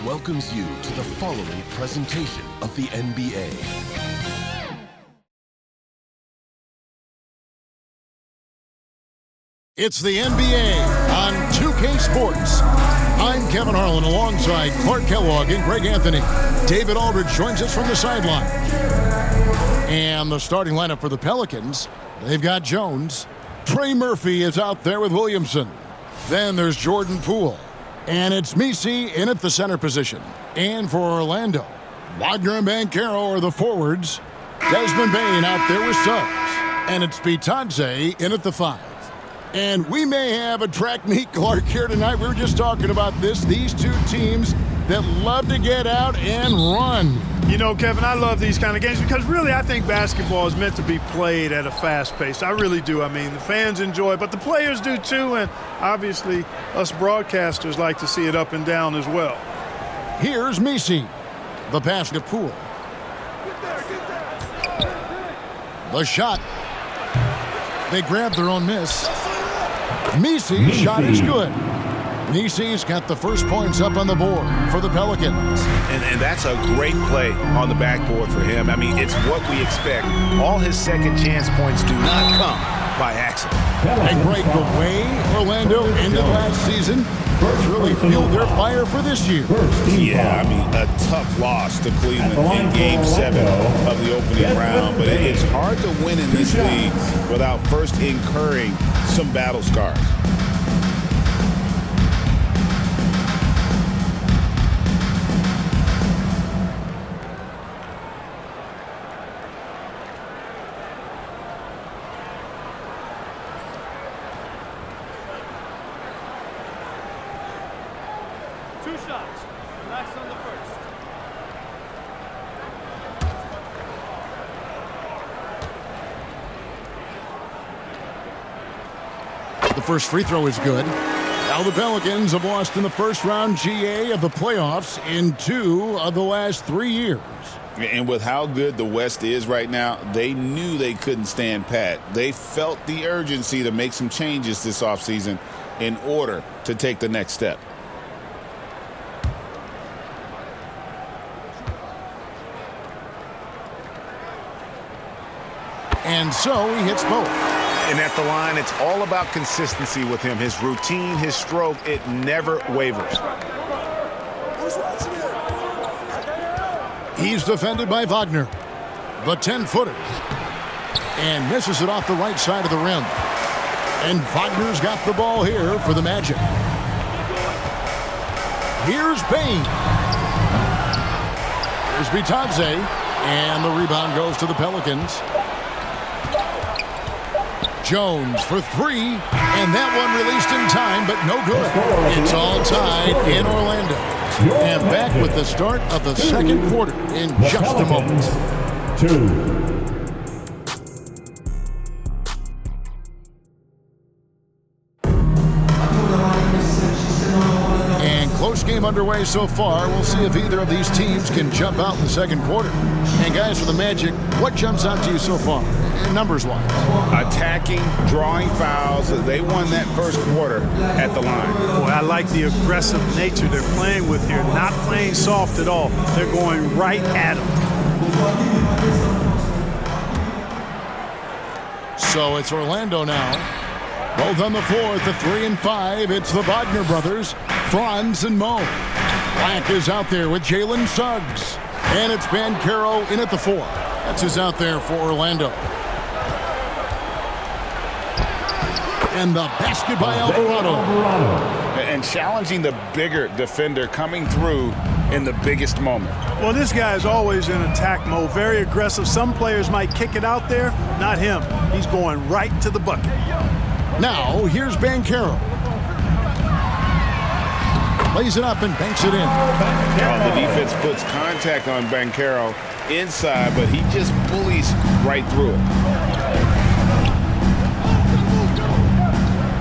welcomes you to the following presentation of the NBA. It's the NBA on 2K Sports. I'm Kevin Harlan alongside Clark Kellogg and Greg Anthony. David Aldridge joins us from the sideline. And the starting lineup for the Pelicans, they've got Jones. Trey Murphy is out there with Williamson. Then there's Jordan Poole. And it's Messi in at the center position. And for Orlando, Wagner and Banchero are the forwards. Desmond Bane out there with Suggs. And it's Bitadze in at the 5. And we may have a track meet, Clark, here tonight. We were just talking about this. These two teams that love to get out and run. You know, Kevin, I love these kind of games because really I think basketball is meant to be played at a fast pace. I really do. I mean, the fans enjoy it, but the players do too, and obviously us broadcasters like to see it up and down as well. Here's Messi. The pass to Poole. The shot. They grab their own miss. Messi's shot is good. Messi's got the first points up on the board for the Pelicans. And that's a great play on the backboard for him. I mean, it's what we expect. All his second chance points do not come by accident. And Greg, the way Orlando ended last season really fueled their fire for this year. Yeah, I mean, a tough loss to Cleveland in Game 7 of the opening round. But it's hard to win in this league without first incurring some battle scars. Two shots. Relax on the first. The first free throw is good. Now the Pelicans have lost in the first round GA of the playoffs in 2 of the last 3 years. And with how good the West is right now, they knew they couldn't stand pat. They felt the urgency to make some changes this offseason in order to take the next step. And so he hits both. And at the line, it's all about consistency with him. His routine, his stroke, it never wavers. He's defended by Wagner, the 10-footer. And misses it off the right side of the rim. And Wagner's got the ball here for the Magic. Here's Bane. Here's Bitadze. And the rebound goes to the Pelicans. Jones for 3, and that one released in time, but no good. It's all tied in Orlando. And back with the start of the second quarter in just a moment. 2. Close game underway so far. We'll see if either of these teams can jump out in the second quarter. And guys, for the Magic, what jumps out to you so far, numbers-wise? Attacking, drawing fouls. They won that first quarter at the line. Boy, I like the aggressive nature they're playing with here. Not playing soft at all. They're going right at them. So it's Orlando now. Both on the floor at the 3 and 5. It's the Wagner brothers, Franz and Mo. Black is out there with Jalen Suggs. And it's Banchero in at the 4. That's who's out there for Orlando. And the basket by Alvarado. And challenging the bigger defender coming through in the biggest moment. Well, this guy is always in attack mode, very aggressive. Some players might kick it out there, not him. He's going right to the bucket. Now, here's Banchero. Lays it up and banks it in. The defense puts contact on Banchero inside, but he just bullies right through it.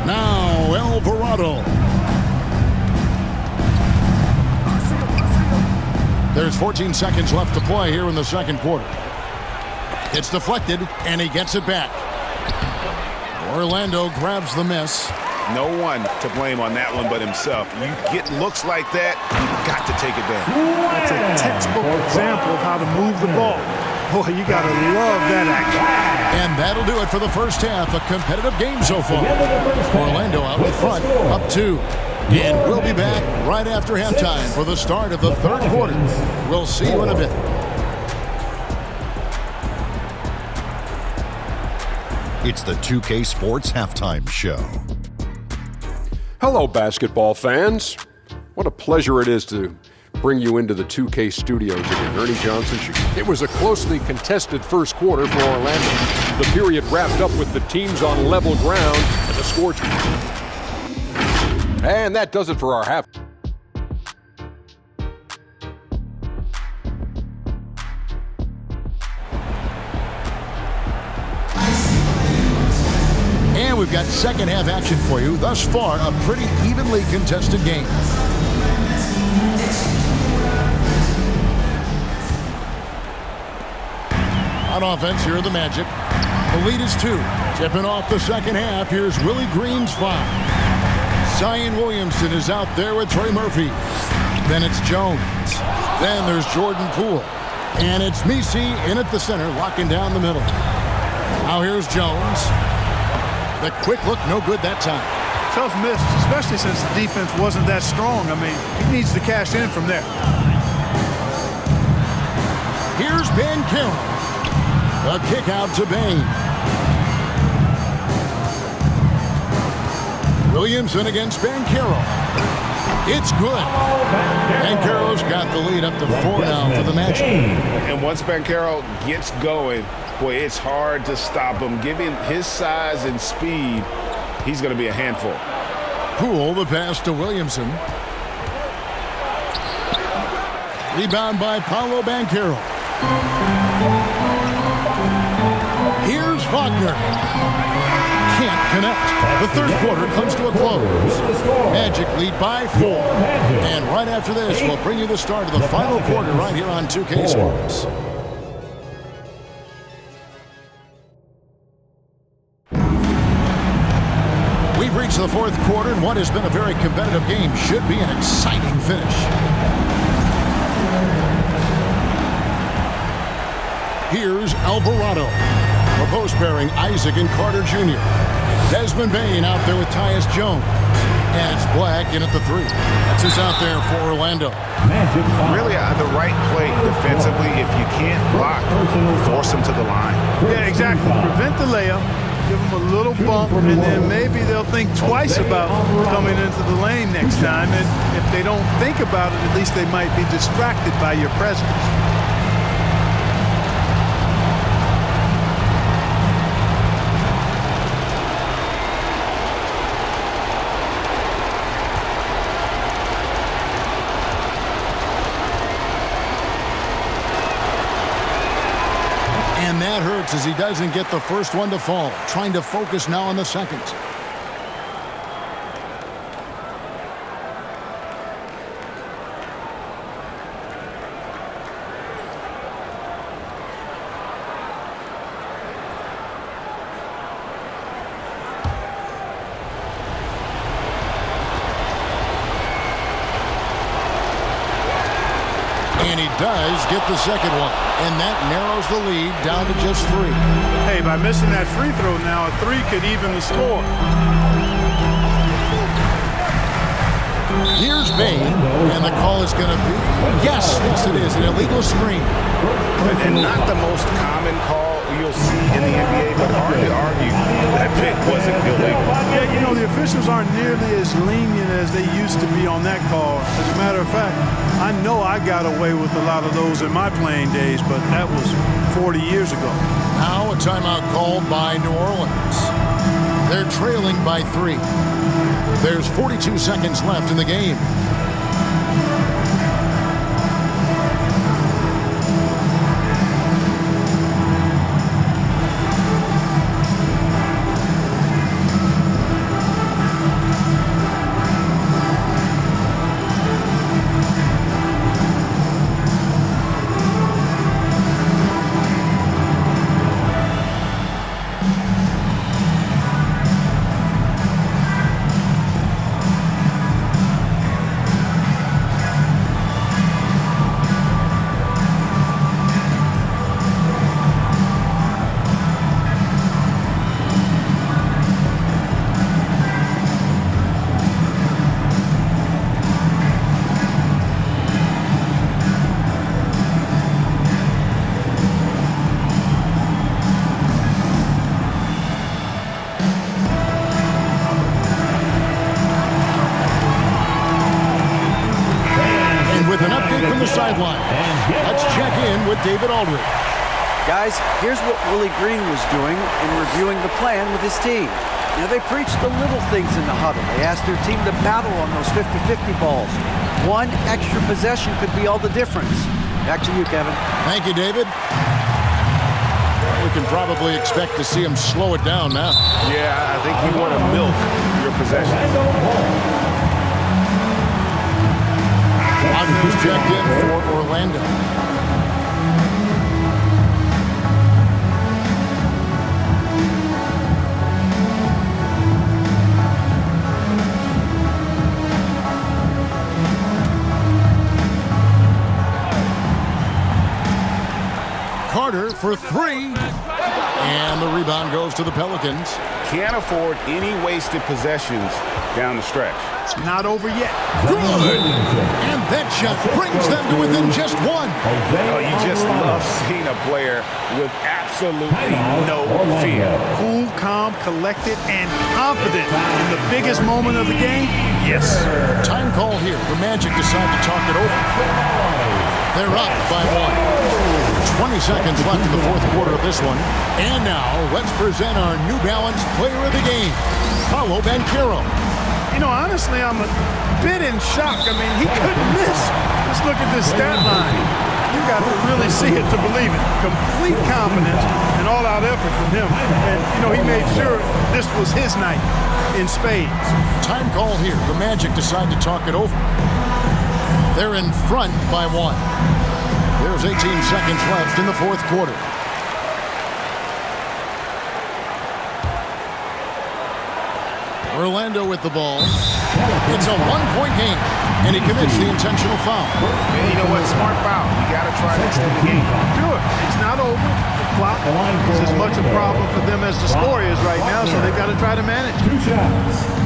Now, Alvarado. There's 14 seconds left to play here in the second quarter. It's deflected, and he gets it back. Orlando grabs the miss. No one to blame on that one but himself. You get looks like that, you've got to take it down. That's a textbook example of how to move the ball. Boy, you got to love that action. And that'll do it for the first half. A competitive game so far. Orlando out in front, up 2. And we'll be back right after halftime for the start of the third quarter. We'll see you in a bit. It's the 2K Sports Halftime Show. Hello, basketball fans. What a pleasure it is to bring you into the 2K studios again. Ernie Johnson. It was a closely contested first quarter for Orlando. The period wrapped up with the teams on level ground and the score. And that does it for our half. And we've got second half action for you. Thus far, a pretty evenly contested game. On offense, here are the Magic. The lead is 2. Tipping off the second half, here's Willie Green's foul. Zion Williamson is out there with Trey Murphy. Then it's Jones. Then there's Jordan Poole. And it's Messi in at the center, locking down the middle. Now here's Jones. The quick look, no good that time. Tough miss, especially since the defense wasn't that strong. I mean, he needs to cash in from there. Here's Ben Carroll. The kick out to Bain. Williamson against Ben Carroll. It's good. Ben Carroll's got the lead up to 4 now for the match. And once Ben Carroll gets going, boy, it's hard to stop him. Given his size and speed, he's going to be a handful. Poole, the pass to Williamson. Rebound by Paolo Banchero. Here's Wagner. Can't connect. The third quarter comes to a close. Magic lead by 4. And right after this, we'll bring you the start of the final quarter right here on 2K Sports. We've reached the fourth quarter, and what has been a very competitive game should be an exciting finish. Here's Alvarado. The post pairing, Isaac and Carter Jr. Desmond Bain out there with Tyus Jones. And it's Black in at the 3. That's us out there for Orlando. Really the right play defensively. If you can't block, force them to the line. Yeah, exactly. Prevent the layup. Give them a little bump, and then maybe they'll think twice about coming into the lane next time. And if they don't think about it, at least they might be distracted by your presence. And that hurts as he doesn't get the first one to fall. Trying to focus now on the second. And he does get the second one. And that narrows the lead down to just 3. Hey, by missing that free throw now, a 3 could even the score. Here's Bain, and the call is going to be, yes, it is, an illegal screen. And not the most common call you'll see in the NBA, but hard to argue that pick wasn't illegal. Yeah, you know, the officials aren't nearly as lenient as they used to be on that call. As a matter of fact, I know I got away with a lot of those in my playing days, but that was 40 years ago. Now a timeout called by New Orleans. They're trailing by 3. There's 42 seconds left in the game. with an update from the sideline. Let's check in with David Aldridge. Guys, here's what Willie Green was doing in reviewing the plan with his team. Now, they preached the little things in the huddle. They asked their team to battle on those 50-50 balls. One extra possession could be all the difference. Back to you, Kevin. Thank you, David. We can probably expect to see him slow it down now. Yeah, I think you want to milk your possessions. Who's checked in for Orlando. Carter for three. And the rebound goes to the Pelicans. Can't afford any wasted possessions down the stretch. It's not over yet. Good. And that shot brings them to within just one. Oh, you just love seeing a player with absolutely no fear. Cool, calm, collected, and confident in the biggest moment of the game. Yes. Time call here. The Magic decide to talk it over. They're up by one. 20 seconds left in the fourth quarter of this one. And now, let's present our New Balance player of the game, Paolo Banchero. You know, honestly, I'm a bit in shock. I mean, he couldn't miss. Just look at this stat line. You got to really see it to believe it. Complete confidence and all-out effort from him. And, you know, he made sure this was his night in spades. Time call here. The Magic decide to talk it over. They're in front by one. There's 18 seconds left in the fourth quarter. Orlando with the ball. It's a one-point game, and he commits the intentional foul. And you know what? Smart foul. You got to try to extend the game. Sure. It's not over. The clock is as much a problem for them as the score is right now, so they've got to try to manage. Two shots.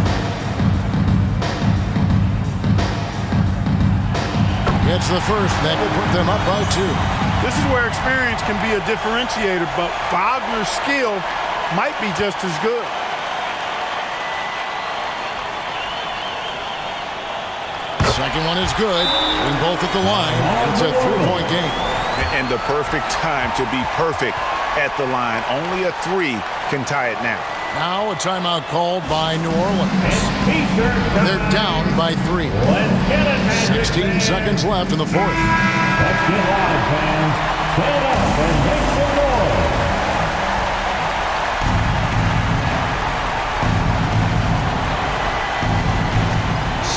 It's the first that will put them up by two. This is where experience can be a differentiator, but Wagner's skill might be just as good. Second one is good. Putting both at the line. It's a three-point game. And the perfect time to be perfect at the line. Only a three can tie it now. Now a timeout called by New Orleans. They're down by three. 16 seconds left in the fourth. Let's get live, fans. Stand up and make some noise.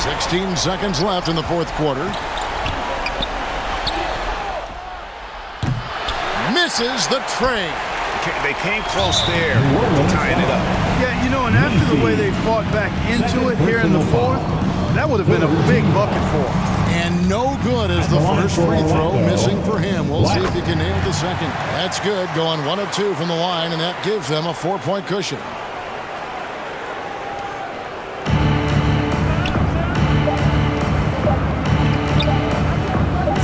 16 seconds left in the fourth quarter. Misses the tray. They came close there to tying it up. Yeah, you know, and after the way they fought back into it here in the fourth, that would have been a big bucket for them. And no good as the first free throw missing for him. We'll see if he can nail the second. That's good, going 1 of 2 from the line, and that gives them a 4-point cushion.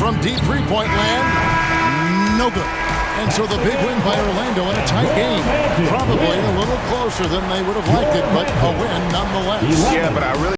From deep three-point land, no good. And so the big win by Orlando in a tight game. Probably a little closer than they would have liked it, but a win nonetheless. Yeah, but I really